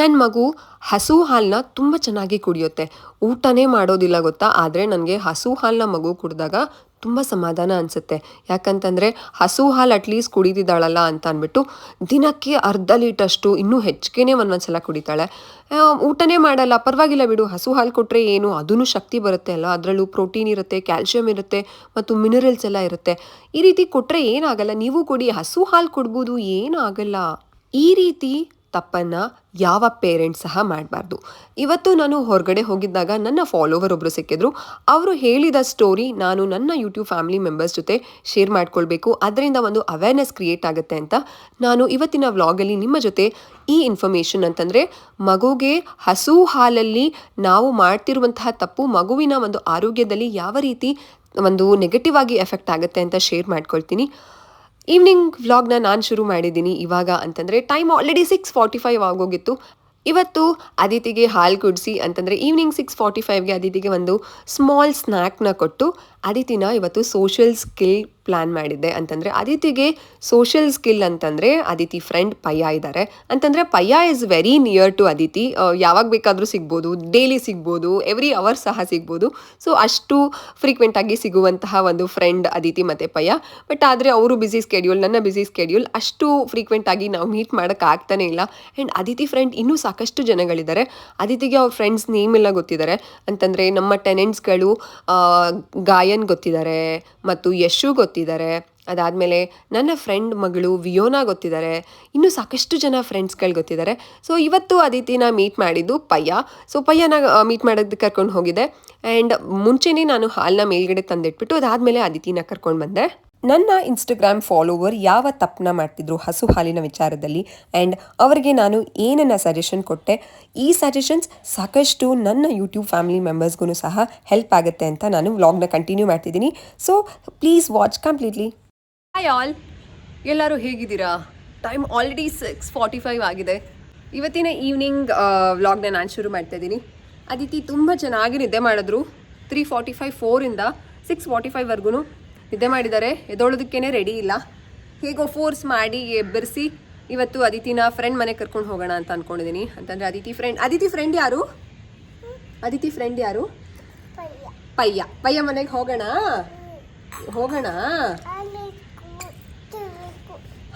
ನನ್ನ ಮಗು ಹಸು ಹಾಲನ್ನ ತುಂಬ ಚೆನ್ನಾಗಿ ಕುಡಿಯುತ್ತೆ. ಊಟನೇ ಮಾಡೋದಿಲ್ಲ ಗೊತ್ತಾ? ಆದರೆ ನನಗೆ ಹಸು ಹಾಲನ್ನ ಮಗು ಕುಡಿದಾಗ ತುಂಬ ಸಮಾಧಾನ ಅನಿಸುತ್ತೆ. ಯಾಕಂತಂದರೆ ಹಸು ಹಾಲು ಅಟ್ಲೀಸ್ಟ್ ಕುಡಿದಿದ್ದಾಳಲ್ಲ ಅಂತ ಅಂದ್ಬಿಟ್ಟು ದಿನಕ್ಕೆ ಅರ್ಧ ಲೀಟರಷ್ಟು ಇನ್ನೂ ಹೆಚ್ಚಿಗೆನೇ ಒಂದೊಂದು ಸಲ ಕುಡಿತಾಳೆ. ಊಟನೇ ಮಾಡಲ್ಲ, ಪರವಾಗಿಲ್ಲ ಬಿಡು, ಹಸು ಹಾಲು ಕೊಟ್ಟರೆ ಏನು ಅದೂ ಶಕ್ತಿ ಬರುತ್ತೆ ಅಲ್ಲ, ಅದರಲ್ಲೂ ಪ್ರೋಟೀನ್ ಇರುತ್ತೆ, ಕ್ಯಾಲ್ಶಿಯಂ ಇರುತ್ತೆ ಮತ್ತು ಮಿನರಲ್ಸ್ ಎಲ್ಲ ಇರುತ್ತೆ. ಈ ರೀತಿ ಕೊಟ್ಟರೆ ಏನಾಗಲ್ಲ, ನೀವು ಕೊಡಿ, ಹಸು ಹಾಲು ಕೊಡ್ಬೋದು, ಏನೂ ಆಗಲ್ಲ. ಈ ರೀತಿ ತಪ್ಪನ್ನು ಯಾವ ಪೇರೆಂಟ್ಸ್ ಸಹ ಮಾಡಬಾರ್ದು. ಇವತ್ತು ನಾನು ಹೊರಗಡೆ ಹೋಗಿದ್ದಾಗ ನನ್ನ ಫಾಲೋವರ್ ಒಬ್ಬರು ಸಿಕ್ಕಿದ್ರು. ಅವರು ಹೇಳಿದ ಸ್ಟೋರಿ ನಾನು ನನ್ನ ಯೂಟ್ಯೂಬ್ ಫ್ಯಾಮಿಲಿ ಮೆಂಬರ್ಸ್ ಜೊತೆ ಶೇರ್ ಮಾಡ್ಕೊಳ್ಬೇಕು, ಅದರಿಂದ ಒಂದು ಅವೇರ್ನೆಸ್ ಕ್ರಿಯೇಟ್ ಆಗುತ್ತೆ ಅಂತ ನಾನು ಇವತ್ತಿನ ವ್ಲಾಗಲ್ಲಿ ನಿಮ್ಮ ಜೊತೆ ಈ ಇನ್ಫಾರ್ಮೇಷನ್ ಅಂತಂದರೆ ಮಗುಗೆ ಹಸು ಹಾಲಲ್ಲಿ ನಾವು ಮಾಡ್ತಿರುವಂತಹ ತಪ್ಪು ಮಗುವಿನ ಒಂದು ಆರೋಗ್ಯದಲ್ಲಿ ಯಾವ ರೀತಿ ಒಂದು ನೆಗೆಟಿವ್ ಆಗಿ ಎಫೆಕ್ಟ್ ಆಗುತ್ತೆ ಅಂತ ಶೇರ್ ಮಾಡ್ಕೊಳ್ತೀನಿ. ಈವ್ನಿಂಗ್ ವ್ಲಾಗ್ನ ನಾನು ಶುರು ಮಾಡಿದ್ದೀನಿ ಇವಾಗ ಅಂತಂದರೆ ಟೈಮ್ ಆಲ್ರೆಡಿ 6:45 ಆಗೋಗಿತ್ತು. ಇವತ್ತು ಅದಿತಿಗೆ ಹಾಲು ಕುಡಿಸಿ ಅಂತಂದರೆ ಈವ್ನಿಂಗ್ 6:45ಗೆ ಅದಿತಿಗೆ ಒಂದು ಸ್ಮಾಲ್ ಸ್ನ್ಯಾಕ್ನ ಕೊಟ್ಟು ಅದಿತಿನ ಇವತ್ತು ಸೋಷಿಯಲ್ ಸ್ಕಿಲ್ ಪ್ಲ್ಯಾನ್ ಮಾಡಿದ್ದೆ. ಅಂತಂದರೆ ಅದಿತಿಗೆ ಸೋಷಿಯಲ್ ಸ್ಕಿಲ್ ಅಂತಂದರೆ ಅದಿತಿ ಫ್ರೆಂಡ್ ಪಯ್ಯ ಇದ್ದಾರೆ. ಅಂತಂದರೆ Payya is very near to Aditi. ಯಾವಾಗ ಬೇಕಾದರೂ ಸಿಗ್ಬೋದು, ಡೈಲಿ ಸಿಗ್ಬೋದು, ಎವ್ರಿ ಅವರ್ ಸಹ ಸಿಗ್ಬೋದು. ಸೊ ಅಷ್ಟು ಫ್ರೀಕ್ವೆಂಟಾಗಿ ಸಿಗುವಂತಹ ಒಂದು ಫ್ರೆಂಡ್ ಅದಿತಿ ಮತ್ತು ಪಯ್ಯ. ಬಟ್ ಆದರೆ ಅವರು ಬ್ಯುಸಿ ಸ್ಕೆಡ್ಯೂಲ್, ನನ್ನ ಬ್ಯುಸಿ ಸ್ಕೆಡ್ಯೂಲ್, ಅಷ್ಟು ಫ್ರೀಕ್ವೆಂಟಾಗಿ ನಾವು ಮೀಟ್ ಮಾಡೋಕ್ಕಾಗ್ತಾನೆ ಇಲ್ಲ. ಆ್ಯಂಡ್ ಅದಿತಿ ಫ್ರೆಂಡ್ ಇನ್ನೂ ಸಾಕಷ್ಟು ಜನಗಳಿದ್ದಾರೆ. ಅದಿತಿಗೆ ಅವ್ರ ಫ್ರೆಂಡ್ಸ್ ನೇಮ್ ಎಲ್ಲ ಗೊತ್ತಿದ್ದಾರೆ. ಅಂತಂದರೆ ನಮ್ಮ ಟೆನೆಂಟ್ಸ್ಗಳು ಗಾಯನ್ ಗೊತ್ತಿದ್ದಾರೆ ಮತ್ತು ಯಶು ಗೊತ್ತಿದ್ದಾರೆ. ಅದಾದಮೇಲೆ ನನ್ನ ಫ್ರೆಂಡ್ ಮಗಳು ವಿಯೋನಾ ಗೊತ್ತಿದ್ದಾರೆ. ಇನ್ನೂ ಸಾಕಷ್ಟು ಜನ ಫ್ರೆಂಡ್ಸ್ಗಳು ಗೊತ್ತಿದ್ದಾರೆ. ಸೊ ಇವತ್ತು ಅದಿತಿನ ಮೀಟ್ ಮಾಡಿದ್ದು ಪಯ್ಯ. ಸೊ ಪಯ್ಯನ ಮೀಟ್ ಮಾಡೋದಕ್ಕೆ ಕರ್ಕೊಂಡು ಹೋಗಿದ್ದೆ. ಆ್ಯಂಡ್ ಮುಂಚೆನೇ ನಾನು ಹಾಲನ್ನ ಮೇಲ್ಗಡೆ ತಂದಿಟ್ಬಿಟ್ಟು ಅದಾದಮೇಲೆ ಅದಿತಿನ ಕರ್ಕೊಂಡು ಬಂದೆ. ನನ್ನ ಇನ್ಸ್ಟಾಗ್ರಾಮ್ ಫಾಲೋವರ್ ಯಾವ ತಪ್ಪನ್ನ ಮಾಡ್ತಿದ್ರು ಹಸು ಹಾಲಿನ ವಿಚಾರದಲ್ಲಿ, ಆ್ಯಂಡ್ ಅವರಿಗೆ ನಾನು ಏನನ್ನು ಸಜೆಷನ್ ಕೊಟ್ಟೆ, ಈ ಸಜೆಷನ್ಸ್ ಸಾಕಷ್ಟು ನನ್ನ ಯೂಟ್ಯೂಬ್ ಫ್ಯಾಮಿಲಿ ಮೆಂಬರ್ಸ್ಗೂ ಸಹ ಹೆಲ್ಪ್ ಆಗುತ್ತೆ ಅಂತ ನಾನು ವ್ಲಾಗ್ನ ಕಂಟಿನ್ಯೂ ಮಾಡ್ತಿದ್ದೀನಿ. So please watch completely. Hi all, ಎಲ್ಲರೂ ಹೇಗಿದ್ದೀರಾ? ಟೈಮ್ ಆಲ್ರೆಡಿ 6:45 ಆಗಿದೆ. ಇವತ್ತಿನ ಈವ್ನಿಂಗ್ ವ್ಲಾಗ್ನ ನಾನು ಶುರು ಮಾಡ್ತಾಯಿದ್ದೀನಿ. ಅದಿತಿ ತುಂಬ ಚೆನ್ನಾಗಿ ನಿದ್ದೆ ಮಾಡಿದ್ರು. 3:45 4ಇಂದ 6:45ವರೆಗೂ ನಿದ್ದೆ ಮಾಡಿದ್ದಾರೆ. ಎದ್ದೊಳೋದಕ್ಕೇ ರೆಡಿ ಇಲ್ಲ. ಹೇಗೋ ಫೋರ್ಸ್ ಮಾಡಿ ಎಬ್ಬರಿಸಿ ಇವತ್ತು ಅದಿತಿನ ಫ್ರೆಂಡ್ ಮನೆಗೆ ಕರ್ಕೊಂಡು ಹೋಗೋಣ ಅಂತ ಅಂದ್ಕೊಂಡಿದ್ದೀನಿ. ಅಂತಂದರೆ ಅದಿತಿ ಫ್ರೆಂಡ್ ಯಾರು? ಅದಿತಿ ಫ್ರೆಂಡ್ ಯಾರು? ಪಯ್ಯ ಮನೆಗೆ ಹೋಗೋಣ.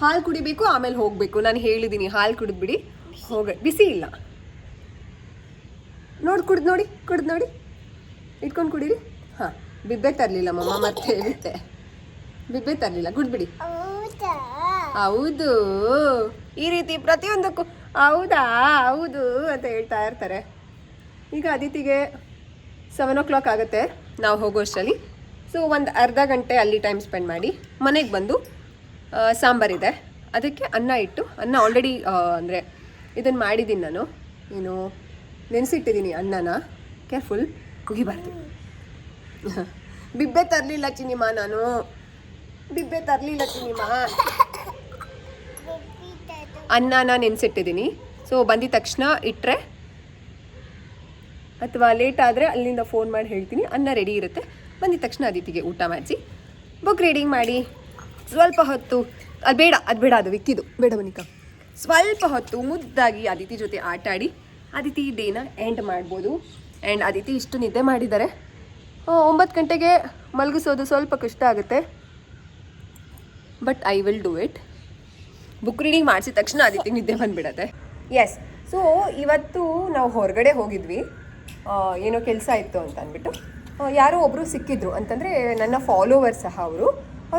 ಹಾಲು ಕುಡಿಬೇಕು, ಆಮೇಲೆ ಹೋಗಬೇಕು. ನಾನು ಹೇಳಿದ್ದೀನಿ ಹಾಲು ಕುಡಿದ್ಬಿಡಿ, ಬಿಸಿ ಇಲ್ಲ. ಕುಡಿದು ನೋಡಿ, ಇಟ್ಕೊಂಡು ಕುಡೀರಿ. ಹಾಂ, ಬಿಬ್ಬೆ ತರಲಿಲ್ಲ ಮಮ್ಮ, ಮತ್ತೆ ಹೇಳಿದ್ದೆ, ಬಿಬ್ಬೆ ತರಲಿಲ್ಲ, ಕುಡ್ಬಿಡಿ. ಹೌದು, ಈ ರೀತಿ ಪ್ರತಿಯೊಂದಕ್ಕೂ ಹೌದು ಅಂತ ಹೇಳ್ತಾ ಇರ್ತಾರೆ. ಈಗ ಅದಿತಿಗೆ 7 ಆಗುತ್ತೆ ನಾವು ಹೋಗೋಷ್ಟರಲ್ಲಿ. ಸೊ ಒಂದು ಅರ್ಧ ಗಂಟೆ ಅಲ್ಲಿ ಟೈಮ್ ಸ್ಪೆಂಡ್ ಮಾಡಿ ಮನೆಗೆ ಬಂದು ಸಾಂಬಾರಿದೆ, ಅದಕ್ಕೆ ಅನ್ನ ಆಲ್ರೆಡಿ ಅಂದರೆ ಇದನ್ನು ಮಾಡಿದ್ದೀನಿ ನಾನು, ನೆನೆಸಿಟ್ಟಿದ್ದೀನಿ ಅನ್ನನ. ಕೇರ್ಫುಲ್, ಕುಗಿಬಾರ್ದು. ಬಿಬ್ಬೆ ತರಲಿಲ್ಲ ಚಿನಿಮಾ, ಅನ್ನನ ನೆನೆಸಿಟ್ಟಿದ್ದೀನಿ. ಸೊ ಬಂದಿದ ತಕ್ಷಣ ಇಟ್ಟರೆ ಅಥವಾ ಲೇಟ್ ಆದರೆ ಅಲ್ಲಿಂದ ಫೋನ್ ಮಾಡಿ ಹೇಳ್ತೀನಿ, ಅನ್ನ ರೆಡಿ ಇರುತ್ತೆ. ಬಂದಿದ ತಕ್ಷಣ ಅದಿತಿಗೆ ಊಟ ಮಾಡಿಸಿ ಬುಕ್ ರೀಡಿಂಗ್ ಮಾಡಿ ಸ್ವಲ್ಪ ಹೊತ್ತು, ಅದು ವಿಕ್ಕಿದು ಬೇಡ ಮನಿಕಾ, ಸ್ವಲ್ಪ ಹೊತ್ತು ಮುದ್ದಾಗಿ ಅದಿತಿ ಜೊತೆ ಆಟ ಆಡಿ ಅದಿತಿ ಡೇನ ಎಂಡ್ ಮಾಡ್ಬೋದು. ಆ್ಯಂಡ್ ಅದಿತಿ ಇಷ್ಟು ನಿದ್ದೆ ಮಾಡಿದ್ದಾರೆ. 9 ಗಂಟೆಗೆ ಮಲಗಿಸೋದು ಸ್ವಲ್ಪ ಕಷ್ಟ ಆಗುತ್ತೆ, but I will do it. Book reading ಮಾಡಿಸಿದ ತಕ್ಷಣ ಅದಿತಿ ನಿದ್ದೆ ಬಂದುಬಿಡತ್ತೆ. ಎಸ್, ಸೊ ಇವತ್ತು ನಾವು ಹೊರಗಡೆ ಹೋಗಿದ್ವಿ, ಏನೋ ಕೆಲಸ ಇತ್ತು ಅಂತ ಅಂದ್ಬಿಟ್ಟು. ಯಾರೋ ಒಬ್ಬರು ಸಿಕ್ಕಿದ್ರು, ಅಂತಂದರೆ ನನ್ನ ಫಾಲೋವರ್ ಸಹ ಅವ್ರು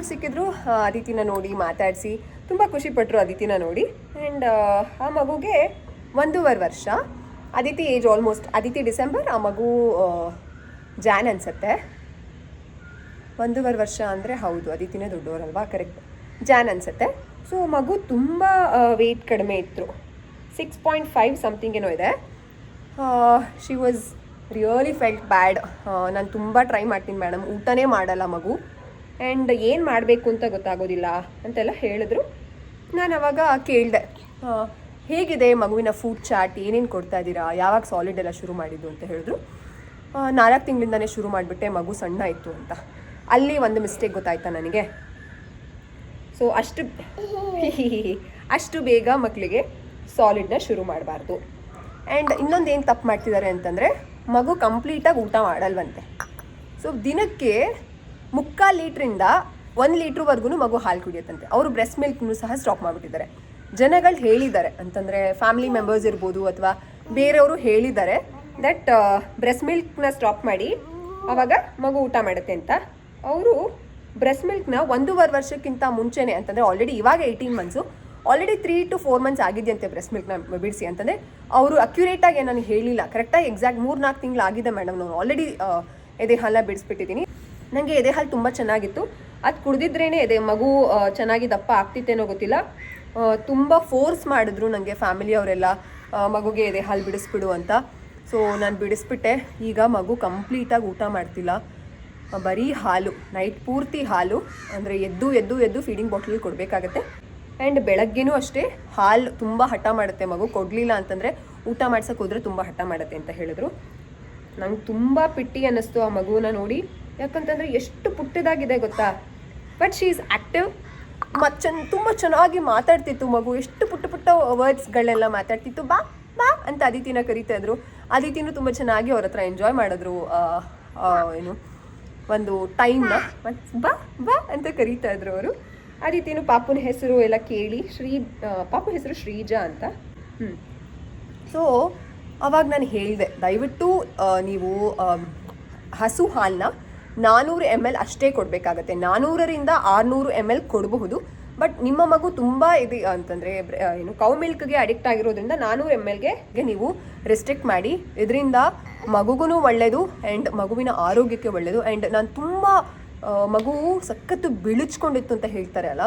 ಸಿಕ್ಕಿದ್ರು. ಅದಿತಿನ ನೋಡಿ ಮಾತಾಡಿಸಿ ತುಂಬ ಖುಷಿಪಟ್ಟರು ಅದಿತಿನ ನೋಡಿ. ಆ್ಯಂಡ್ ಆ ಮಗುಗೆ 1.5 ವರ್ಷ. Aditi age almost, Aditi December, ಆ ಮಗು ಜಾನ್ ಅನಿಸುತ್ತೆ. 1.5 ವರ್ಷ ಅಂದರೆ ಹೌದು, ಅದಿತಿನೇ ದೊಡ್ಡವರಲ್ವಾ, ಕರೆಕ್ಟ್, ಜಾನ್ ಅನಿಸುತ್ತೆ. ಸೊ ಮಗು ತುಂಬ ವೆಯ್ಟ್ ಕಡಿಮೆ ಇತ್ತು, 6.5 ಸಮಥಿಂಗ್ ಏನೋ ಇದೆ. ಶಿ ವಾಸ್ ರಿಯಲಿ ಫೆಲ್ಟ್ ಬ್ಯಾಡ್. ನಾನು ತುಂಬ ಟ್ರೈ ಮಾಡ್ತೀನಿ ಮೇಡಮ್, ಊಟನೇ ಮಾಡಲ್ಲ ಮಗು, ಆ್ಯಂಡ್ ಏನು ಮಾಡಬೇಕು ಅಂತ ಗೊತ್ತಾಗೋದಿಲ್ಲ ಅಂತೆಲ್ಲ ಹೇಳಿದ್ರು. ನಾನು ಅವಾಗ ಕೇಳಿದೆ, ಹೇಗಿದೆ ಮಗುವಿನ ಫುಡ್ ಚಾರ್ಟ್, ಏನೇನು ಕೊಡ್ತಾ ಇದ್ದೀರಾ, ಯಾವಾಗ ಸಾಲಿಡ್ ಎಲ್ಲ ಶುರು ಮಾಡಿದ್ದು ಅಂತ ಹೇಳಿದ್ರು. 4 ತಿಂಗಳಿಂದನೇ ಶುರು ಮಾಡಿಬಿಟ್ಟೆ, ಮಗು ಸಣ್ಣ ಇತ್ತು ಅಂತ. ಅಲ್ಲಿ ಒಂದು ಮಿಸ್ಟೇಕ್ ಗೊತ್ತಾಯ್ತಾ ನನಗೆ. ಸೊ ಅಷ್ಟು ಬೇಗ ಮಕ್ಕಳಿಗೆ ಸಾಲಿಡ್ನ ಶುರು ಮಾಡಬಾರ್ದು. ಆ್ಯಂಡ್ ಇನ್ನೊಂದು ಏನು ತಪ್ಪು ಮಾಡ್ತಿದ್ದಾರೆ ಅಂತಂದರೆ ಮಗು ಕಂಪ್ಲೀಟಾಗಿ ಊಟ ಮಾಡಲ್ವಂತೆ. ಸೊ ದಿನಕ್ಕೆ 3/4 ಲೀಟ್ರಿಂದ 1 ಲೀಟ್ರ್ವರೆಗೂ ಮಗು ಹಾಲು ಕುಡಿಯುತ್ತಂತೆ. ಅವರು ಬ್ರೆಸ್ಟ್ ಮಿಲ್ಕ್ನೂ ಸಹ ಸ್ಟಾಪ್ ಮಾಡಿಬಿಟ್ಟಿದ್ದಾರೆ. ಜನಗಳು ಹೇಳಿದ್ದಾರೆ ಅಂತಂದರೆ ಫ್ಯಾಮಿಲಿ ಮೆಂಬರ್ಸ್ ಇರ್ಬೋದು ಅಥವಾ ಬೇರೆಯವರು ಹೇಳಿದ್ದಾರೆ ದಟ್ ಬ್ರೆಸ್ಟ್ ಮಿಲ್ಕ್ನ ಸ್ಟಾಪ್ ಮಾಡಿ ಆವಾಗ ಮಗು ಊಟ ಮಾಡುತ್ತೆ ಅಂತ. ಅವರು ಬ್ರೆಸ್ಟ್ ಮಿಲ್ಕ್ನ 1.5 ವರ್ಷಕ್ಕಿಂತ ಮುಂಚೆನೇ ಅಂತಂದರೆ ಆಲ್ರೆಡಿ ಇವಾಗ 18 ಮಂತ್ಸು, ಆಲ್ರೆಡಿ 3 to 4 ಮಂತ್ಸ್ ಆಗಿದೆಯಂತೆ ಬ್ರೆಸ್ಟ್ ಮಿಲ್ಕ್ನ ಬಿಡಿಸಿ ಅಂತಂದರೆ. ಅವರು ಅಕ್ಯುರೇಟಾಗಿ ನನಗೆ ಹೇಳಿಲ್ಲ, ಕರೆಕ್ಟಾಗಿ ಎಕ್ಸಾಕ್ಟ್ 3-4 ತಿಂಗಳು ಆಗಿದೆ ಮೇಡಮ್, ನಾನು ಆಲ್ರೆಡಿ ಎದೆ ಹಾಲನ್ನ ಬಿಡಿಸ್ಬಿಟ್ಟಿದ್ದೀನಿ. ನನಗೆ ಎದೆ ಹಾಲು ತುಂಬ ಚೆನ್ನಾಗಿತ್ತು, ಅದು ಕುಡಿದಿದ್ರೇ ಎದೆ ಮಗು ಚೆನ್ನಾಗಿ ದಪ್ಪ ಆಗ್ತಿತ್ತೇನೋ ಗೊತ್ತಿಲ್ಲ. ತುಂಬ ಫೋರ್ಸ್ ಮಾಡಿದ್ರು ನನಗೆ ಫ್ಯಾಮಿಲಿಯವರೆಲ್ಲ ಮಗುಗೆ ಎದೆ ಹಾಲು ಬಿಡಿಸ್ಬಿಡು ಅಂತ. ಸೊ ನಾನು ಬಿಡಿಸ್ಬಿಟ್ಟೆ. ಈಗ ಮಗು ಕಂಪ್ಲೀಟಾಗಿ ಊಟ ಮಾಡ್ತಿಲ್ಲ, ಬರೀ ಹಾಲು, ನೈಟ್ ಪೂರ್ತಿ ಹಾಲು. ಅಂದರೆ ಎದ್ದು ಎದ್ದು ಎದ್ದು ಫೀಡಿಂಗ್ ಬಾಟ್ಲಲ್ಲಿ ಕೊಡಬೇಕಾಗತ್ತೆ. ಆ್ಯಂಡ್ ಬೆಳಗ್ಗೆನೂ ಅಷ್ಟೇ ಹಾಲು ತುಂಬ ಹಠ ಮಾಡುತ್ತೆ ಮಗು, ಕೊಡಲಿಲ್ಲ ಅಂತಂದರೆ ಊಟ ಮಾಡ್ಸೋಕೆ ಹೋದರೆ ತುಂಬ ಹಠ ಮಾಡುತ್ತೆ ಅಂತ ಹೇಳಿದ್ರು. ನಂಗೆ ತುಂಬ ಪಿಟ್ಟಿ ಅನ್ನಿಸ್ತು ಆ ಮಗುನ ನೋಡಿ, ಯಾಕಂತಂದರೆ ಎಷ್ಟು ಪುಟ್ಟದಾಗಿದೆ ಗೊತ್ತಾ. ಬಟ್ ಶಿ ಈಸ್ ಆ್ಯಕ್ಟಿವ್, ತುಂಬ ಚೆನ್ನಾಗಿ ಮಾತಾಡ್ತಿತ್ತು ಮಗು, ಎಷ್ಟು ಪುಟ್ಟ ಪುಟ್ಟ ವರ್ಡ್ಸ್ಗಳೆಲ್ಲ ಮಾತಾಡ್ತಿತ್ತು. ಬಾ ಬಾ ಅಂತ ಅದಿತಿನ ಕರೀತಾ ಇದ್ರು. ಅದಿತಿನೂ ತುಂಬ ಚೆನ್ನಾಗಿ ಅವ್ರ ಹತ್ರ ಎಂಜಾಯ್ ಮಾಡಿದ್ರು ಏನು ಒಂದು ಟೈಮ್ನ. ಮತ್ತು ಬಾ ಬಾ ಅಂತ ಕರೀತಾ ಇದ್ರು ಅವರು. ಅದಿತಿನೂ ಪಾಪುನ ಹೆಸರು ಎಲ್ಲ ಕೇಳಿ ಪಾಪು ಹೆಸರು ಶ್ರೀಜಾ ಅಂತ. ಸೊ ಅವಾಗ ನಾನು ಹೇಳಿದೆ, ದಯವಿಟ್ಟು ನೀವು ಹಸು ಹಾಲನ್ನ 400 ml ಅಷ್ಟೇ ಕೊಡಬೇಕಾಗತ್ತೆ. 400ರಿಂದ 600 ml ಕೊಡಬಹುದು. ಬಟ್ ನಿಮ್ಮ ಮಗು ತುಂಬ ಇದೆ ಅಂತಂದರೆ ಏನು ಕೌ ಮಿಲ್ಕ್ಗೆ ಅಡಿಕ್ಟ್ ಆಗಿರೋದ್ರಿಂದ 400 mlಗೆ ನೀವು ರೆಸ್ಟ್ರಿಕ್ಟ್ ಮಾಡಿ. ಇದರಿಂದ ಮಗುಗೂ ಒಳ್ಳೆಯದು ಆ್ಯಂಡ್ ಮಗುವಿನ ಆರೋಗ್ಯಕ್ಕೆ ಒಳ್ಳೆಯದು. ಆ್ಯಂಡ್ ನಾನು ತುಂಬ ಮಗು ಸಖತ್ತು ಬಿಳಿಚ್ಕೊಂಡಿತ್ತು ಅಂತ ಹೇಳ್ತಾರೆ ಅಲ್ಲ,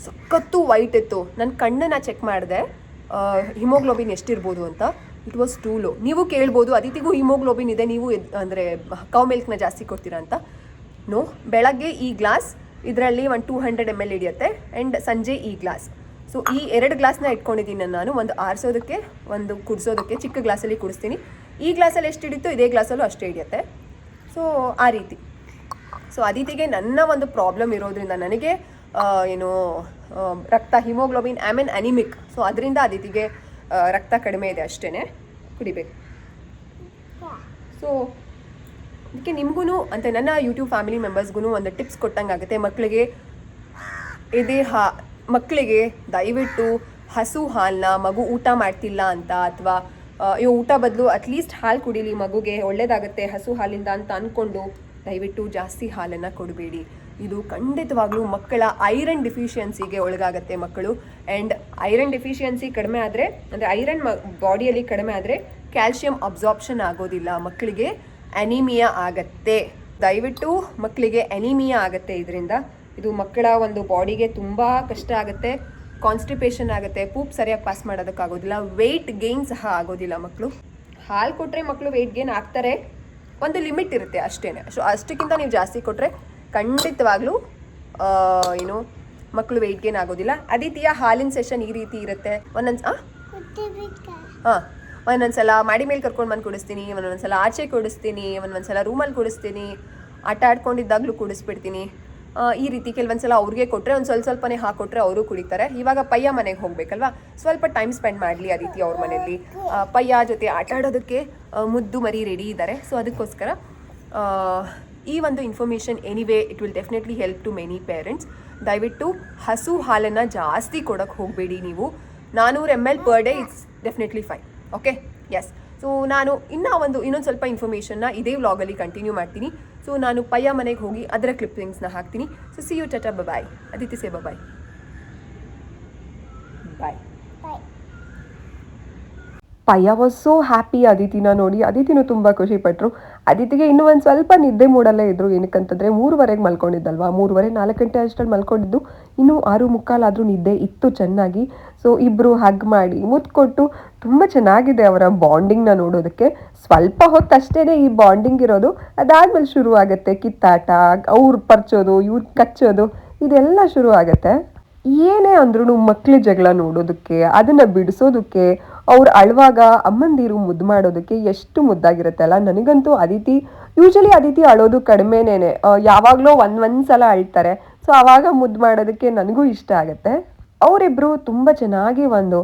ಸಖತ್ತು ವೈಟ್ ಇತ್ತು. ನನ್ನ ಕಣ್ಣನ್ನು ಚೆಕ್ ಮಾಡಿದೆ ಹಿಮೋಗ್ಲೋಬಿನ್ ಎಷ್ಟಿರ್ಬೋದು ಅಂತ. It was two low. ನೀವು ಕೇಳ್ಬೋದು ಅದಿತಿಗೂ ಹಿಮೋಗ್ಲೋಬಿನ್ ಇದೆ, ನೀವು ಅಂದರೆ ಕೌ ಮಿಲ್ಕ್ನ ಜಾಸ್ತಿ ಕೊಡ್ತೀರಾ ಅಂತ. ನೋ, ಬೆಳಗ್ಗೆ ಈ ಗ್ಲಾಸ್ ಇದರಲ್ಲಿ ಒಂದು 200 ml ಹಿಡಿಯುತ್ತೆ ಆ್ಯಂಡ್ ಸಂಜೆ ಈ ಗ್ಲಾಸ್. ಸೊ ಈ 2 ಗ್ಲಾಸ್ನ ಇಟ್ಕೊಂಡಿದ್ದೀನಿ ನಾನು, ಒಂದು ಆರಿಸೋದಕ್ಕೆ ಒಂದು ಕುಡಿಸೋದಕ್ಕೆ. ಚಿಕ್ಕ ಗ್ಲಾಸಲ್ಲಿ ಕುಡಿಸ್ತೀನಿ. ಈ ಗ್ಲಾಸಲ್ಲಿ ಎಷ್ಟು ಹಿಡಿಯುತ್ತೋ ಇದೇ ಗ್ಲಾಸಲ್ಲೂ ಅಷ್ಟೇ ಹಿಡಿಯುತ್ತೆ. ಸೊ ಆ ರೀತಿ. ಸೊ ಅದಿತಿಗೆ ನನ್ನ ಒಂದು ಪ್ರಾಬ್ಲಮ್ ಇರೋದ್ರಿಂದ ನನಗೆ ರಕ್ತ ಹಿಮೋಗ್ಲೋಬಿನ್ ಅನಿಮಿಕ್. ಸೊ ಅದರಿಂದ ಅದಿತಿಗೆ ರಕ್ತ ಕಡಿಮೆ ಇದೆ ಅಷ್ಟೇ, ಕುಡಿಬೇಕು. ಸೊ ಅದಕ್ಕೆ ನಿಮಗೂ ಅಂತ ನನ್ನ ಯೂಟ್ಯೂಬ್ ಫ್ಯಾಮಿಲಿ ಮೆಂಬರ್ಸ್ಗೂ ಒಂದು ಟಿಪ್ಸ್ ಕೊಟ್ಟಂಗೆ ಆಗುತ್ತೆ. ಮಕ್ಕಳಿಗೆ ದಯವಿಟ್ಟು ಹಸು ಹಾಲನ್ನ ಮಗು ಊಟ ಮಾಡ್ತಿಲ್ಲ ಅಂತ ಅಥವಾ ಊಟ ಬದಲು ಅಟ್ಲೀಸ್ಟ್ ಹಾಲು ಕುಡೀಲಿ, ಮಗುಗೆ ಒಳ್ಳೇದಾಗುತ್ತೆ ಹಸು ಹಾಲಿಂದ ಅಂತ ಅಂದ್ಕೊಂಡು ದಯವಿಟ್ಟು ಜಾಸ್ತಿ ಹಾಲನ್ನು ಕೊಡಬೇಡಿ. ಇದು ಖಂಡಿತವಾಗ್ಲೂ ಮಕ್ಕಳ ಐರನ್ ಡಿಫಿಷಿಯನ್ಸಿಗೆ ಒಳಗಾಗತ್ತೆ ಮಕ್ಕಳು. ಆ್ಯಂಡ್ ಐರನ್ ಡಿಫಿಷಿಯನ್ಸಿ ಕಡಿಮೆ ಆದರೆ, ಅಂದರೆ ಐರನ್ ಬಾಡಿಯಲ್ಲಿ ಕಡಿಮೆ ಆದರೆ ಕ್ಯಾಲ್ಶಿಯಂ ಅಬ್ಸಾರ್ಪ್ಷನ್ ಆಗೋದಿಲ್ಲ, ಮಕ್ಕಳಿಗೆ ಅನಿಮಿಯಾ ಆಗತ್ತೆ. ದಯವಿಟ್ಟು ಮಕ್ಕಳಿಗೆ ಅನಿಮಿಯಾ ಆಗುತ್ತೆ ಇದರಿಂದ. ಇದು ಮಕ್ಕಳ ಒಂದು ಬಾಡಿಗೆ ತುಂಬ ಕಷ್ಟ ಆಗುತ್ತೆ, ಕಾನ್ಸ್ಟಿಪೇಷನ್ ಆಗುತ್ತೆ, ಪೂಪ್ ಸರಿಯಾಗಿ ಪಾಸ್ ಮಾಡೋದಕ್ಕಾಗೋದಿಲ್ಲ, ವೆಯ್ಟ್ ಗೇನ್ ಸಹ ಆಗೋದಿಲ್ಲ. ಮಕ್ಕಳು ಹಾಲು ಕೊಟ್ಟರೆ ಮಕ್ಕಳು ವೆಯ್ಟ್ ಗೇನ್ ಆಗ್ತಾರೆ, ಒಂದು ಲಿಮಿಟ್ ಇರುತ್ತೆ ಅಷ್ಟೇ. ಸೊ ಅಷ್ಟಕ್ಕಿಂತ ನೀವು ಜಾಸ್ತಿ ಕೊಟ್ಟರೆ ಖಂಡಿತವಾಗ್ಲೂ ಮಕ್ಕಳು ವೆಯ್ಟ್ ಗೇನ್ ಆಗೋದಿಲ್ಲ. ಅದಿತಿಯ ಹಾಲಿನ ಸೆಷನ್ ಈ ರೀತಿ ಇರುತ್ತೆ. ಒಂದೊಂದ್ಸಲ ಮಾಡಿ ಮೇಲೆ ಕರ್ಕೊಂಡು ಬಂದು ಕುಡಿಸ್ತೀನಿ, ಒಂದೊಂದ್ಸಲ ಆಚೆ ಕುಡಿಸ್ತೀನಿ, ಒಂದೊಂದ್ಸಲ ರೂಮಲ್ಲಿ ಕುಡಿಸ್ತೀನಿ, ಆಟ ಆಡ್ಕೊಂಡಿದ್ದಾಗಲೂ ಕುಡಿಸ್ಬಿಡ್ತೀನಿ. ಈ ರೀತಿ ಕೆಲವೊಂದ್ಸಲ ಅವ್ರಿಗೆ ಕೊಟ್ಟರೆ ಒಂದು ಸ್ವಲ್ಪನೇ ಹಾಕೊಟ್ರೆ ಅವರು ಕುಡಿತಾರೆ. ಇವಾಗ ಪಯ್ಯ ಮನೆಗೆ ಹೋಗ್ಬೇಕಲ್ವಾ, ಸ್ವಲ್ಪ ಟೈಮ್ ಸ್ಪೆಂಡ್ ಮಾಡಲಿ ಆ ರೀತಿ ಅವ್ರ ಮನೆಯಲ್ಲಿ. ಪಯ್ಯ ಜೊತೆ ಆಟ ಆಡೋದಕ್ಕೆ ಮುದ್ದು ಮರಿ ರೆಡಿ ಇದ್ದಾರೆ. ಸೊ ಅದಕ್ಕೋಸ್ಕರ ಈ ಒಂದು information anyway it will definitely help to many parents. ದಯವಿಟ್ಟು ಹಸು ಹಾಲನ್ನು ಜಾಸ್ತಿ ಕೊಡೋಕ್ಕೆ ಹೋಗಬೇಡಿ ನೀವು. 400 ml per day it's definitely fine. Okay, yes. So ನಾನು ಇನ್ನೊಂದು ಸ್ವಲ್ಪ ಇನ್ಫಾರ್ಮೇಷನ್ನ ಇದೇ ವ್ಲಾಗಲ್ಲಿ ಕಂಟಿನ್ಯೂ ಮಾಡ್ತೀನಿ. ಸೊ ನಾನು ಪಯ್ಯ ಮನೆಗೆ ಹೋಗಿ ಅದರ ಕ್ಲಿಪ್ಪಿಂಗ್ಸ್ನ ಹಾಕ್ತೀನಿ. So see you, tata, bye. Aditi say bye. Bye. Payya was so happy ಅದಿತಿನ ನೋಡಿ. ಅದಿತಿನೂ ತುಂಬ ಖುಷಿಪಟ್ಟರು. ಅದಿತಿಗೆ ಇನ್ನೂ ಒಂದು ಸ್ವಲ್ಪ ನಿದ್ದೆ ಮೂಡಲ್ಲೇ ಇದ್ದರು. ಏನಕ್ಕಂತಂದರೆ 3:30ಗೆ ಮಲ್ಕೊಂಡಿದ್ದಲ್ವಾ, 3:30-4 ಗಂಟೆ ಅಷ್ಟರಲ್ಲಿ ಮಲ್ಕೊಂಡಿದ್ದು. ಇನ್ನೂ 6:45 ಆದರೂ ನಿದ್ದೆ ಇತ್ತು ಚೆನ್ನಾಗಿ. ಸೊ ಇಬ್ಬರು ಹಗ್ ಮಾಡಿ ಮುತ್ತು ಕೊಟ್ಟು ತುಂಬ ಚೆನ್ನಾಗಿದೆ ಅವರ ಬಾಂಡಿಂಗ್ನ ನೋಡೋದಕ್ಕೆ. ಸ್ವಲ್ಪ ಹೊತ್ತು ಅಷ್ಟೇ ಈ ಬಾಂಡಿಂಗ್ ಇರೋದು, ಅದಾದಮೇಲೆ ಶುರು ಆಗುತ್ತೆ ಕಿತ್ತಾಟ, ಅವ್ರು ಪರ್ಚೋದು, ಇವ್ರು ಕಚ್ಚೋದು, ಇದೆಲ್ಲ ಶುರು ಆಗುತ್ತೆ. ಏನೇ ಅಂದ್ರೂ ಮಕ್ಳ ಜಗಳ ನೋಡೋದಕ್ಕೆ, ಅದನ್ನು ಬಿಡಿಸೋದಕ್ಕೆ, ಅವ್ರು ಅಳುವಾಗ ಅಮ್ಮಂದಿರು ಮುದ್ದು ಮಾಡೋದಕ್ಕೆ ಎಷ್ಟು ಮುದ್ದಾಗಿರುತ್ತೆ ಅಲ್ಲ. ನನಗಂತೂ ಯೂಶಲಿ ಅದಿತಿ ಅಳೋದು ಕಡಿಮೆನೇ, ಯಾವಾಗಲೂ ಒಂದ್ಸಲ ಅಳ್ತಾರೆ. ಸೊ ಆವಾಗ ಮುದ್ದು ಮಾಡೋದಕ್ಕೆ ನನಗೂ ಇಷ್ಟ ಆಗುತ್ತೆ. ಅವರಿಬ್ಬರು ತುಂಬ ಚೆನ್ನಾಗಿ ಒಂದು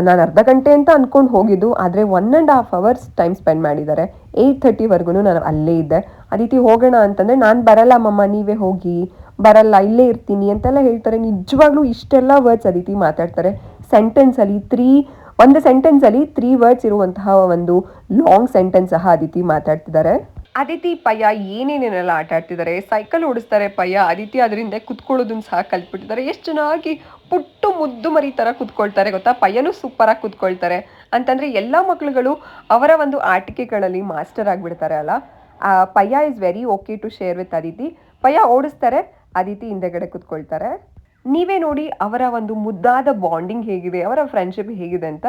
ನಾನು ಅರ್ಧ ಗಂಟೆ ಅಂತ ಅಂದ್ಕೊಂಡು ಹೋಗಿದ್ದು, ಆದರೆ 1.5 ಅವರ್ಸ್ ಟೈಮ್ ಸ್ಪೆಂಡ್ ಮಾಡಿದ್ದಾರೆ. 8:30ವರೆಗೂ ನಾನು ಅಲ್ಲೇ ಇದ್ದೆ. ಅದಿತಿ ಹೋಗೋಣ ಅಂತಂದರೆ, ನಾನು ಬರಲ್ಲ ಮಮ್ಮ, ನೀವೇ ಹೋಗಿ, ಬರಲ್ಲ ಇಲ್ಲೇ ಇರ್ತೀನಿ ಅಂತೆಲ್ಲ ಹೇಳ್ತಾರೆ. ನಿಜವಾಗ್ಲೂ ಇಷ್ಟೆಲ್ಲ ವರ್ಡ್ಸ್ ಅದಿತಿ ಮಾತಾಡ್ತಾರೆ. ಒಂದು ಸೆಂಟೆನ್ಸಲ್ಲಿ 3 ವರ್ಡ್ಸ್ ಇರುವಂತಹ ಒಂದು ಲಾಂಗ್ ಸೆಂಟೆನ್ಸ್ ಸಹ ಅದಿತಿ ಮಾತಾಡ್ತಿದ್ದಾರೆ. ಅದಿತಿ ಪಯ್ಯ ಏನೇನೇನೆಲ್ಲ ಆಟ ಆಡ್ತಿದ್ದಾರೆ. ಸೈಕಲ್ ಓಡಿಸ್ತಾರೆ ಪಯ್ಯ. ಅದಿತಿ ಅದರಿಂದ ಕುತ್ಕೊಳ್ಳೋದನ್ನ ಸಹ ಕಲ್ತ್ಬಿಟ್ಟಿದ್ದಾರೆ. ಎಷ್ಟು ಚೆನ್ನಾಗಿ ಪುಟ್ಟು ಮುದ್ದು ಮರಿ ಥರ ಕುತ್ಕೊಳ್ತಾರೆ ಗೊತ್ತಾ. ಪಯ್ಯನೂ ಸೂಪರಾಗಿ ಕುತ್ಕೊಳ್ತಾರೆ. ಅಂತಂದರೆ ಎಲ್ಲ ಮಕ್ಳುಗಳು ಅವರ ಒಂದು ಆಟಿಕೆಗಳಲ್ಲಿ ಮಾಸ್ಟರ್ ಆಗಿಬಿಡ್ತಾರೆ ಅಲ್ಲ. Payya is very okay to share with Aditi. Payya ಓಡಿಸ್ತಾರೆ, ಅದಿತಿ ಹಿಂದೆಗಡೆ ಕುತ್ಕೊಳ್ತಾರೆ. ನೀವೇ ನೋಡಿ ಅವರ ಒಂದು ಮುದ್ದಾದ ಬಾಂಡಿಂಗ್ ಹೇಗಿದೆ, ಅವರ ಫ್ರೆಂಡ್ಶಿಪ್ ಹೇಗಿದೆ ಅಂತ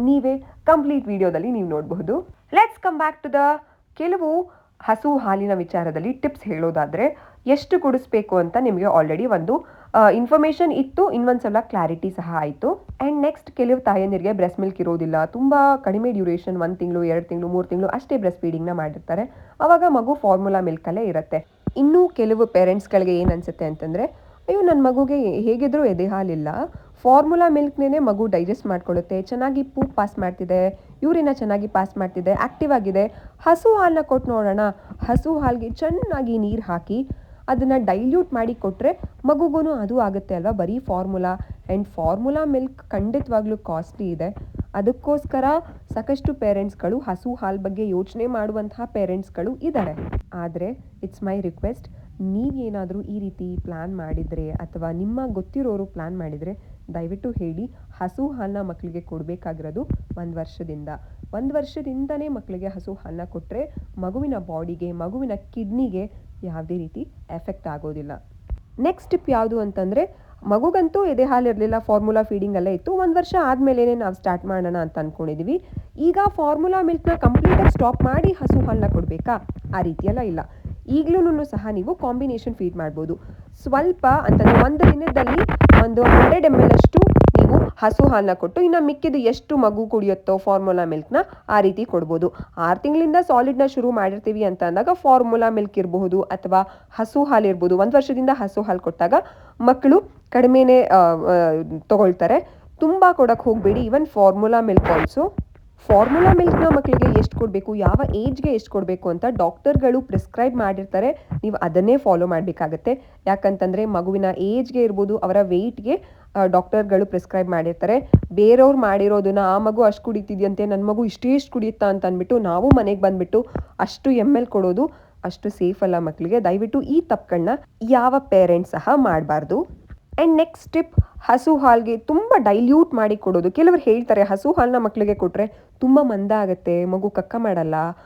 ನೀವೇ ಕಂಪ್ಲೀಟ್ ವಿಡಿಯೋದಲ್ಲಿ ನೀವು ನೋಡಬಹುದು. Let's come back to the ಕೆಲವು ಹಸು ಹಾಲಿನ ವಿಚಾರದಲ್ಲಿ ಟಿಪ್ಸ್ ಹೇಳೋದಾದರೆ, ಎಷ್ಟು ಕುಡಿಸ್ಬೇಕು ಅಂತ ನಿಮಗೆ ಆಲ್ರೆಡಿ ಒಂದು ಇನ್ಫಾರ್ಮೇಷನ್ ಇತ್ತು, ಇನ್ನೊಂದ್ಸಲ ಕ್ಲಾರಿಟಿ ಸಹ ಆಯಿತು. ಆ್ಯಂಡ್ ನೆಕ್ಸ್ಟ್, ಕೆಲವು ತಾಯಂದಿರಿಗೆ ಬ್ರೆಸ್ಟ್ ಮಿಲ್ಕ್ ಇರೋದಿಲ್ಲ, ತುಂಬ ಕಡಿಮೆ ಡ್ಯೂರೇಷನ್, 1 ತಿಂಗಳು 2 ತಿಂಗಳು 3 ತಿಂಗಳು ಅಷ್ಟೇ ಬ್ರೆಸ್ಟ್ ಫೀಡಿಂಗ್ನ ಮಾಡಿರ್ತಾರೆ. ಆವಾಗ ಮಗು ಫಾರ್ಮುಲಾ ಮಿಲ್ಕಲ್ಲೇ ಇರುತ್ತೆ. ಇನ್ನೂ ಕೆಲವು ಪೇರೆಂಟ್ಸ್ಗಳಿಗೆ ಏನು ಅನಿಸುತ್ತೆ ಅಂತಂದರೆ, ಅಯ್ಯೋ ನನ್ನ ಮಗುಗೆ ಹೇಗಿದ್ರೂ ಎದೆ ಹಾಲಿಲ್ಲ, ಫಾರ್ಮುಲಾ ಮಿಲ್ಕ್ನೇ ಮಗು ಡೈಜೆಸ್ಟ್ ಮಾಡ್ಕೊಳ್ಳುತ್ತೆ, ಚೆನ್ನಾಗಿ ಪೂಪ್ ಪಾಸ್ ಮಾಡ್ತಿದೆ, ಯೂರಿನ ಚೆನ್ನಾಗಿ ಪಾಸ್ ಮಾಡ್ತಿದೆ, ಆ್ಯಕ್ಟಿವ್ ಆಗಿದೆ, ಹಸು ಹಾಲನ್ನ ಕೊಟ್ಟು ನೋಡೋಣ. ಹಸು ಹಾಲಿಗೆ ಚೆನ್ನಾಗಿ ನೀರು ಹಾಕಿ ಅದನ್ನು ಡೈಲ್ಯೂಟ್ ಮಾಡಿ ಕೊಟ್ಟರೆ ಮಗುಗೂ ಅದು ಆಗುತ್ತೆ ಅಲ್ವಾ. ಬರೀ ಫಾರ್ಮುಲಾ ಆ್ಯಂಡ್ ಫಾರ್ಮುಲಾ ಮಿಲ್ಕ್ ಖಂಡಿತವಾಗ್ಲೂ ಕಾಸ್ಟ್ಲಿ ಇದೆ. ಅದಕ್ಕೋಸ್ಕರ ಸಾಕಷ್ಟು ಪೇರೆಂಟ್ಸ್ಗಳು ಹಸು ಹಾಲು ಬಗ್ಗೆ ಯೋಚನೆ ಮಾಡುವಂತಹ ಪೇರೆಂಟ್ಸ್ಗಳು ಇದ್ದಾರೆ. ಆದರೆ ಇಟ್ಸ್ ಮೈ ರಿಕ್ವೆಸ್ಟ್, ನೀವೇನಾದರೂ ಈ ರೀತಿ ಪ್ಲ್ಯಾನ್ ಮಾಡಿದರೆ ಅಥವಾ ನಿಮ್ಮ ಗೊತ್ತಿರೋರು ಪ್ಲ್ಯಾನ್ ಮಾಡಿದರೆ ದಯವಿಟ್ಟು ಹೇಳಿ. ಹಸು ಹಾಲನ್ನ ಮಕ್ಕಳಿಗೆ ಕೊಡಬೇಕಾಗಿರೋದು 1 ವರ್ಷದಿಂದ. 1 ವರ್ಷದಿಂದನೇ ಮಕ್ಕಳಿಗೆ ಹಸು ಹಾಲನ್ನ ಕೊಟ್ಟರೆ ಮಗುವಿನ ಬಾಡಿಗೆ, ಮಗುವಿನ ಕಿಡ್ನಿಗೆ ಯಾವುದೇ ರೀತಿ ಎಫೆಕ್ಟ್ ಆಗೋದಿಲ್ಲ. ನೆಕ್ಸ್ಟ್ ಟಿಪ್ ಯಾವುದು ಅಂತಂದರೆ, ಮಗುಗಂತೂ ಎದೆ ಹಾಲು ಇರಲಿಲ್ಲ, ಫಾರ್ಮುಲಾ ಫೀಡಿಂಗಲ್ಲೇ ಇತ್ತು. 1 ವರ್ಷ ಆದಮೇಲೆ ನಾವು ಸ್ಟಾರ್ಟ್ ಮಾಡೋಣ ಅಂತ ಅಂದ್ಕೊಂಡಿದ್ದೀವಿ. ಈಗ ಫಾರ್ಮುಲಾ ಮಿಲ್ಕ್ನ ಕಂಪ್ಲೀಟಾಗಿ ಸ್ಟಾಪ್ ಮಾಡಿ ಹಸು ಹಾಲನ್ನ ಕೊಡಬೇಕಾ? ಆ ರೀತಿಯೆಲ್ಲ ಇಲ್ಲ. ಈಗಲೂ ಸಹ ನೀವು ಕಾಂಬಿನೇಷನ್ ಫೀಡ್ ಮಾಡ್ಬೋದು. ಸ್ವಲ್ಪ ಅಂತಂದರೆ 1 ದಿನದಲ್ಲಿ ಒಂದು 100 ml ಅಷ್ಟು ನೀವು ಹಸು ಹಾಲನ್ನ ಕೊಟ್ಟು, ಇನ್ನು ಮಿಕ್ಕಿದ್ದು ಎಷ್ಟು ಮಗು ಕುಡಿಯುತ್ತೋ ಫಾರ್ಮುಲಾ ಮಿಲ್ಕ್ನ ಆ ರೀತಿ ಕೊಡ್ಬೋದು. 6 ತಿಂಗಳಿಂದ ಸಾಲಿಡ್ನ ಶುರು ಮಾಡಿರ್ತೀವಿ ಅಂತ ಅಂದಾಗ ಫಾರ್ಮುಲಾ ಮಿಲ್ಕ್ ಇರಬಹುದು ಅಥವಾ ಹಸು ಹಾಲು ಇರ್ಬೋದು. 1 ವರ್ಷದಿಂದ ಹಸು ಹಾಲು ಕೊಟ್ಟಾಗ ಮಕ್ಕಳು ಕಡಿಮೆನೇ ತಗೊಳ್ತಾರೆ. ತುಂಬ ಕೊಡೋಕ್ಕೆ ಹೋಗಬೇಡಿ. Even formula milk also. Formula ಮಿಲ್ಕ್ನ ಮಕ್ಕಳಿಗೆ ಎಷ್ಟು ಕೊಡಬೇಕು, ಯಾವ ಏಜ್ಗೆ ಎಷ್ಟು ಕೊಡಬೇಕು ಅಂತ ಡಾಕ್ಟರ್ಗಳು ಪ್ರಿಸ್ಕ್ರೈಬ್ ಮಾಡಿರ್ತಾರೆ. ನೀವು ಅದನ್ನೇ ಫಾಲೋ ಮಾಡಬೇಕಾಗತ್ತೆ. ಯಾಕಂತಂದರೆ ಮಗುವಿನ ಏಜ್ಗೆ ಇರ್ಬೋದು, ಅವರ ವೆಯ್ಟ್ಗೆ ಡಾಕ್ಟರ್ಗಳು ಪ್ರಿಸ್ಕ್ರೈಬ್ ಮಾಡಿರ್ತಾರೆ. ಬೇರೆಯವ್ರು ಮಾಡಿರೋದನ್ನ ಆ ಮಗು ಅಷ್ಟು ಕುಡಿತಿದ್ಯಂತೆ, ನನ್ನ ಮಗು ಇಷ್ಟು ಕುಡಿಯುತ್ತಾ ಅಂತ ಅಂದ್ಬಿಟ್ಟು ನಾವು ಮನೆಗೆ ಬಂದುಬಿಟ್ಟು ಅಷ್ಟು ml ಕೊಡೋದು ಅಷ್ಟು ಸೇಫ್ ಅಲ್ಲ ಮಕ್ಕಳಿಗೆ. ದಯವಿಟ್ಟು ಈ ತಪ್ಪುಗಳನ್ನ ಯಾವ ಪೇರೆಂಟ್ಸ್ ಸಹ ಮಾಡಬಾರ್ದು. ಆ್ಯಂಡ್ ನೆಕ್ಸ್ಟ್ ಟಿಪ್, ಹಸು ಹಾಲಿಗೆ ತುಂಬ ಡೈಲ್ಯೂಟ್ ಮಾಡಿ ಕೊಡೋದು. ಕೆಲವರು ಹೇಳ್ತಾರೆ ಹಸು ಹಾಲನ್ನ ಮಕ್ಕಳಿಗೆ ಕೊಟ್ಟರೆ ತುಂಬ ಮಂದ ಆಗುತ್ತೆ, ಮಗು ಕಕ್ಕ ಮಾಡಲ್ಲ,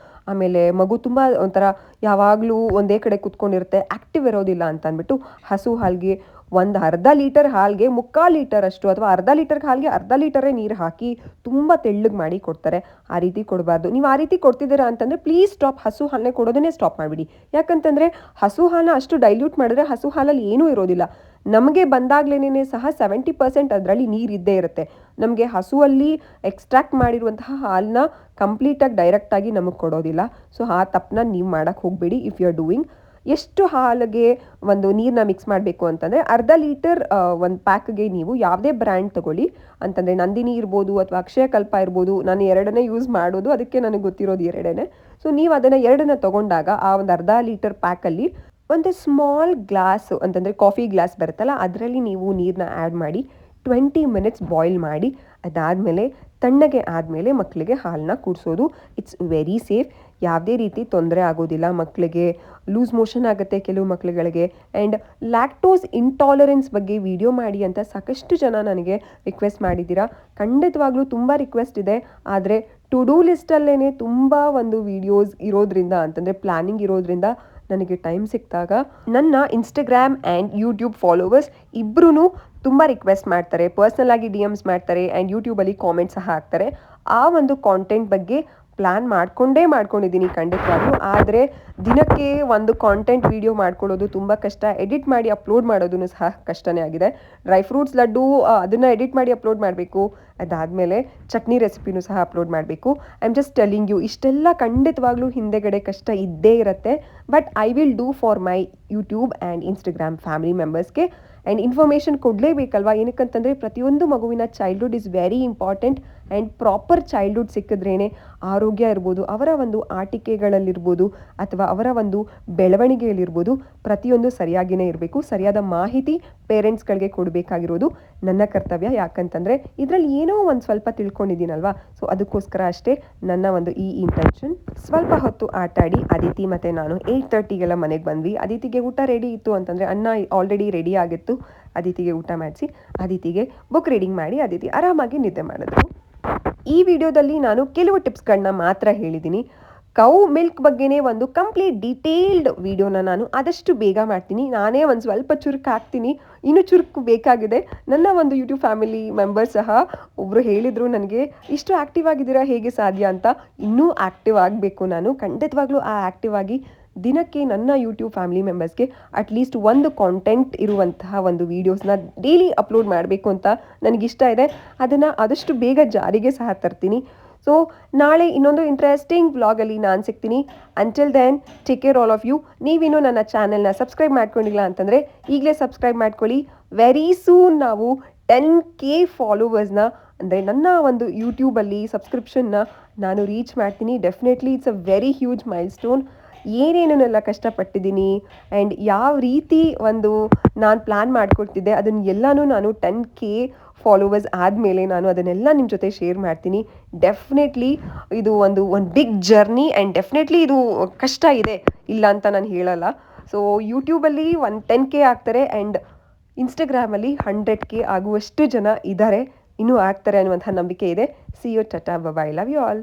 ಆಮೇಲೆ ಮಗು ತುಂಬ ಒಂಥರ ಯಾವಾಗಲೂ ಒಂದೇ ಕಡೆ ಕುತ್ಕೊಂಡಿರುತ್ತೆ, ಆ್ಯಕ್ಟಿವ್ ಇರೋದಿಲ್ಲ ಅಂತ ಅಂದ್ಬಿಟ್ಟು ಹಸು ಹಾಲಿಗೆ ಒಂದು ಅರ್ಧ ಲೀಟರ್ ಹಾಲಿಗೆ 3/4 ಲೀಟರ್ ಅಷ್ಟು ಅಥವಾ ಅರ್ಧ ಲೀಟರ್ ಹಾಲಿಗೆ ಅರ್ಧ ಲೀಟರೇ ನೀರು ಹಾಕಿ ತುಂಬ ತೆಳ್ಳಗೆ ಮಾಡಿ ಕೊಡ್ತಾರೆ. ಆ ರೀತಿ ಕೊಡಬಾರ್ದು. ನೀವು ಆ ರೀತಿ ಕೊಡ್ತಿದ್ದೀರಾ ಅಂತಂದರೆ ಪ್ಲೀಸ್ ಸ್ಟಾಪ್. ಹಸು ಹಾಲನ್ನೇ ಕೊಡೋದನ್ನೇ ಸ್ಟಾಪ್ ಮಾಡಿಬಿಡಿ. ಯಾಕಂತಂದರೆ ಹಸು ಹಾಲನ್ನ ಅಷ್ಟು ಡೈಲ್ಯೂಟ್ ಮಾಡಿದ್ರೆ ಹಸು ಹಾಲಲ್ಲಿ ಏನೂ ಇರೋದಿಲ್ಲ. ನಮಗೆ ಬಂದಾಗ್ಲೇ ಸಹ 70% ಅದರಲ್ಲಿ ನೀರಿದ್ದೇ ಇರುತ್ತೆ. ನಮಗೆ ಹಸುವಲ್ಲಿ ಎಕ್ಸ್ಟ್ರಾಕ್ಟ್ ಮಾಡಿರುವಂತಹ ಹಾಲನ್ನ ಕಂಪ್ಲೀಟಾಗಿ ಡೈರೆಕ್ಟಾಗಿ ನಮಗೆ ಕೊಡೋದಿಲ್ಲ. ಸೊ ಆ ತಪ್ಪನ್ನ ನೀವು ಮಾಡೋಕ್ಕೆ ಹೋಗಬೇಡಿ. ಇಫ್ ಯು ಆರ್ ಡೂಯಿಂಗ್, ಎಷ್ಟು ಹಾಲಿಗೆ ಒಂದು ನೀರನ್ನ ಮಿಕ್ಸ್ ಮಾಡಬೇಕು ಅಂತಂದರೆ ಅರ್ಧ ಲೀಟರ್ ಒಂದು ಪ್ಯಾಕ್ಗೆ ನೀವು ಯಾವುದೇ ಬ್ರ್ಯಾಂಡ್ ತೊಗೊಳ್ಳಿ. ಅಂತಂದರೆ ನಂದಿನಿ ಇರ್ಬೋದು ಅಥವಾ ಅಕ್ಷಯಕಲ್ಪ ಇರ್ಬೋದು. ನಾನು 2ನೇ ಯೂಸ್ ಮಾಡೋದು, ಅದಕ್ಕೆ ನನಗೆ ಗೊತ್ತಿರೋದು 2ನೇ. ಸೊ ನೀವು ಅದನ್ನು 2ನ್ನ ತೊಗೊಂಡಾಗ ಆ ಒಂದು ಅರ್ಧ ಲೀಟರ್ ಪ್ಯಾಕಲ್ಲಿ ಒಂದು ಸ್ಮಾಲ್ ಗ್ಲಾಸ್ ಅಂತಂದರೆ ಕಾಫಿ ಗ್ಲಾಸ್ ಬರುತ್ತಲ್ಲ, ಅದರಲ್ಲಿ ನೀವು ನೀರನ್ನ ಆ್ಯಡ್ ಮಾಡಿ 20 ಮಿನಿಟ್ಸ್ ಬಾಯ್ಲ್ ಮಾಡಿ ಅದಾದಮೇಲೆ ತಣ್ಣಗೆ ಆದಮೇಲೆ ಮಕ್ಕಳಿಗೆ ಹಾಲನ್ನ ಕುಡಿಸೋದು. It's very safe. ಯಾವುದೇ ರೀತಿ ತೊಂದರೆ ಆಗೋದಿಲ್ಲ. ಮಕ್ಕಳಿಗೆ ಲೂಸ್ ಮೋಷನ್ ಆಗುತ್ತೆ ಕೆಲವು ಮಕ್ಕಳುಗಳಿಗೆ. ಆ್ಯಂಡ್ ಲ್ಯಾಕ್ಟೋಸ್ ಇಂಟಾಲರೆನ್ಸ್ ಬಗ್ಗೆ ವಿಡಿಯೋ ಮಾಡಿ ಅಂತ ಸಾಕಷ್ಟು ಜನ ನನಗೆ ರಿಕ್ವೆಸ್ಟ್ ಮಾಡಿದ್ದೀರಾ. ಖಂಡಿತವಾಗ್ಲೂ ತುಂಬ ರಿಕ್ವೆಸ್ಟ್ ಇದೆ. ಆದರೆ ಟು ಡೂ ಲಿಸ್ಟಲ್ಲೇ ತುಂಬ ಒಂದು ವಿಡಿಯೋಸ್ ಇರೋದ್ರಿಂದ, ಅಂತಂದರೆ ಪ್ಲ್ಯಾನಿಂಗ್ ಇರೋದ್ರಿಂದ ನನಗೆ ಟೈಮ್ ಸಿಕ್ಕಿದಾಗ ನನ್ನ ಇನ್ಸ್ಟಾಗ್ರಾಮ್ ಆ್ಯಂಡ್ ಯೂಟ್ಯೂಬ್ ಫಾಲೋವರ್ಸ್ ಇಬ್ಬರೂ ತುಂಬ ರಿಕ್ವೆಸ್ಟ್ ಮಾಡ್ತಾರೆ, ಪರ್ಸ್ನಲ್ ಆಗಿ DMs ಮಾಡ್ತಾರೆ ಆ್ಯಂಡ್ ಯೂಟ್ಯೂಬಲ್ಲಿ ಕಾಮೆಂಟ್ ಸಹ ಹಾಕ್ತಾರೆ. ಆ ಒಂದು ಕಾಂಟೆಂಟ್ ಬಗ್ಗೆ ಪ್ಲ್ಯಾನ್ ಮಾಡ್ಕೊಂಡಿದ್ದೀನಿ ಖಂಡಿತವಾಗ್ಲೂ. ಆದರೆ ದಿನಕ್ಕೆ ಒಂದು ಕಾಂಟೆಂಟ್ ವಿಡಿಯೋ ಮಾಡ್ಕೊಳ್ಳೋದು ತುಂಬ ಕಷ್ಟ. ಎಡಿಟ್ ಮಾಡಿ ಅಪ್ಲೋಡ್ ಮಾಡೋದೂ ಸಹ ಕಷ್ಟನೇ ಆಗಿದೆ. ಡ್ರೈ ಫ್ರೂಟ್ಸ್ ಲಡ್ಡು ಅದನ್ನು ಎಡಿಟ್ ಮಾಡಿ ಅಪ್ಲೋಡ್ ಮಾಡಬೇಕು. ಅದಾದಮೇಲೆ ಚಟ್ನಿ ರೆಸಿಪಿನೂ ಸಹ ಅಪ್ಲೋಡ್ ಮಾಡಬೇಕು. I am just telling you, ಇಷ್ಟೆಲ್ಲ ಖಂಡಿತವಾಗ್ಲೂ ಹಿಂದೆಗಡೆ ಕಷ್ಟ ಇದ್ದೇ ಇರುತ್ತೆ. But I will do for my YouTube and Instagram family ಮೆಂಬರ್ಸ್ಗೆ. ಆ್ಯಂಡ್ ಇನ್ಫಾರ್ಮೇಷನ್ ಕೊಡಲೇಬೇಕಲ್ವಾ, ಏನಕ್ಕಂತಂದರೆ ಪ್ರತಿಯೊಂದು ಮಗುವಿನ childhood is very important. And proper childhood ಸಿಕ್ಕಿದ್ರೇ ಆರೋಗ್ಯ ಇರ್ಬೋದು, ಅವರ ಒಂದು ಆಟಿಕೆಗಳಲ್ಲಿರ್ಬೋದು ಅಥವಾ ಅವರ ಒಂದು ಬೆಳವಣಿಗೆಯಲ್ಲಿರ್ಬೋದು ಪ್ರತಿಯೊಂದು ಸರಿಯಾಗಿಯೇ ಇರಬೇಕು. ಸರಿಯಾದ ಮಾಹಿತಿ ಪೇರೆಂಟ್ಸ್ಗಳಿಗೆ ಕೊಡಬೇಕಾಗಿರೋದು ನನ್ನ ಕರ್ತವ್ಯ. ಯಾಕಂತಂದರೆ ಇದರಲ್ಲಿ ಏನೋ ಒಂದು ಸ್ವಲ್ಪ ತಿಳ್ಕೊಂಡಿದ್ದೀನಲ್ವಾ, ಸೊ ಅದಕ್ಕೋಸ್ಕರ ಅಷ್ಟೇ ನನ್ನ ಒಂದು ಈ ಇಂಟೆನ್ಷನ್. ಸ್ವಲ್ಪ ಹೊತ್ತು ಆಟಾಡಿ ಅದಿತಿ ಮತ್ತು ನಾನು 8:30ಗೆಲ್ಲ ಮನೆಗೆ ಬಂದ್ವಿ. ಅದಿತಿಗೆ ಊಟ ರೆಡಿ ಇತ್ತು ಅಂತಂದರೆ ಅನ್ನ ಆಲ್ರೆಡಿ ರೆಡಿ ಆಗಿತ್ತು. ಅದಿತಿಗೆ ಊಟ ಮಾಡಿಸಿ ಅದಿತಿಗೆ ಬುಕ್ ರೀಡಿಂಗ್ ಮಾಡಿ ಅದಿತಿ ಆರಾಮಾಗಿ ನಿದ್ದೆ ಮಾಡಿದ್ರು. ಈ ವಿಡಿಯೋದಲ್ಲಿ ನಾನು ಕೆಲವು ಟಿಪ್ಸ್ಗಳನ್ನ ಮಾತ್ರ ಹೇಳಿದ್ದೀನಿ. ಕೌ ಮಿಲ್ಕ್ ಬಗ್ಗೆನೇ ಒಂದು ಕಂಪ್ಲೀಟ್ ಡೀಟೇಲ್ಡ್ ವಿಡಿಯೋನ ನಾನು ಆದಷ್ಟು ಬೇಗ ಮಾಡ್ತೀನಿ. ನಾನೇ ಒಂದು ಸ್ವಲ್ಪ ಚುರುಕು ಹಾಕ್ತೀನಿ, ಇನ್ನೂ ಚುರುಕು ಬೇಕಾಗಿದೆ. ನನ್ನ ಒಂದು ಯೂಟ್ಯೂಬ್ ಫ್ಯಾಮಿಲಿ ಮೆಂಬರ್ ಸಹ ಒಬ್ಬರು ಹೇಳಿದರು ನನಗೆ, ಇಷ್ಟು ಆ್ಯಕ್ಟಿವ್ ಆಗಿದ್ದೀರಾ ಹೇಗೆ ಸಾಧ್ಯ ಅಂತ. ಇನ್ನೂ ಆ್ಯಕ್ಟಿವ್ ಆಗಬೇಕು ನಾನು, ಖಂಡಿತವಾಗ್ಲೂ ಆ್ಯಕ್ಟಿವ್ ಆಗಿ ದಿನಕ್ಕೆ ನನ್ನ ಯೂಟ್ಯೂಬ್ ಫ್ಯಾಮಿಲಿ ಮೆಂಬರ್ಸ್ಗೆ ಅಟ್ಲೀಸ್ಟ್ ಒಂದು ಕಾಂಟೆಂಟ್ ಇರುವಂತಹ ಒಂದು ವೀಡಿಯೋಸ್ನ ಡೈಲಿ ಅಪ್ಲೋಡ್ ಮಾಡಬೇಕು ಅಂತ ನನಗಿಷ್ಟ ಇದೆ. ಅದನ್ನು ಆದಷ್ಟು ಬೇಗ ಜಾರಿಗೆ ಸಹ ತರ್ತೀನಿ. ಸೊ ನಾಳೆ ಇನ್ನೊಂದು ಇಂಟ್ರೆಸ್ಟಿಂಗ್ ವ್ಲಾಗಲ್ಲಿ ನಾನು ಸಿಗ್ತೀನಿ. Until then take care all of you. ನೀವಿನ್ನೂ ನನ್ನ ಚಾನೆಲ್ನ ಸಬ್ಸ್ಕ್ರೈಬ್ ಮಾಡ್ಕೊಂಡಿಲ್ಲ ಅಂತಂದರೆ ಈಗಲೇ ಸಬ್ಸ್ಕ್ರೈಬ್ ಮಾಡ್ಕೊಳ್ಳಿ. ವೆರಿ ಸೂನ್ ನಾವು 10K ಫಾಲೋವರ್ಸ್ನ, ಅಂದರೆ ನನ್ನ ಒಂದು ಯೂಟ್ಯೂಬಲ್ಲಿ ಸಬ್ಸ್ಕ್ರಿಪ್ಷನ್ನ ನಾನು ರೀಚ್ ಮಾಡ್ತೀನಿ. Definitely it's a very huge milestone. ಏನೇನೆಲ್ಲ ಕಷ್ಟಪಟ್ಟಿದ್ದೀನಿ ಆ್ಯಂಡ್ ಯಾವ ರೀತಿ ಒಂದು ನಾನು ಪ್ಲ್ಯಾನ್ ಮಾಡ್ಕೊಳ್ತಿದ್ದೆ ಅದನ್ನು ಎಲ್ಲನೂ ನಾನು 10K ಫಾಲೋವರ್ಸ್ ಆದಮೇಲೆ ನಾನು ಅದನ್ನೆಲ್ಲ ನಿಮ್ಮ ಜೊತೆ ಶೇರ್ ಮಾಡ್ತೀನಿ. ಡೆಫಿನೆಟ್ಲಿ ಇದು ಒಂದು ಬಿಗ್ ಜರ್ನಿ ಆ್ಯಂಡ್ ಡೆಫಿನೆಟ್ಲಿ ಇದು ಕಷ್ಟ ಇದೆ, ಇಲ್ಲ ಅಂತ ನಾನು ಹೇಳಲ್ಲ. ಸೊ ಯೂಟ್ಯೂಬಲ್ಲಿ 10K ಆಗ್ತಾರೆ ಆ್ಯಂಡ್ ಇನ್ಸ್ಟಾಗ್ರಾಮಲ್ಲಿ 100K ಆಗುವಷ್ಟು ಜನ ಇದ್ದಾರೆ, ಇನ್ನೂ ಆಗ್ತಾರೆ ಅನ್ನುವಂಥ ನಂಬಿಕೆ ಇದೆ. See you, tata, bye, love you all.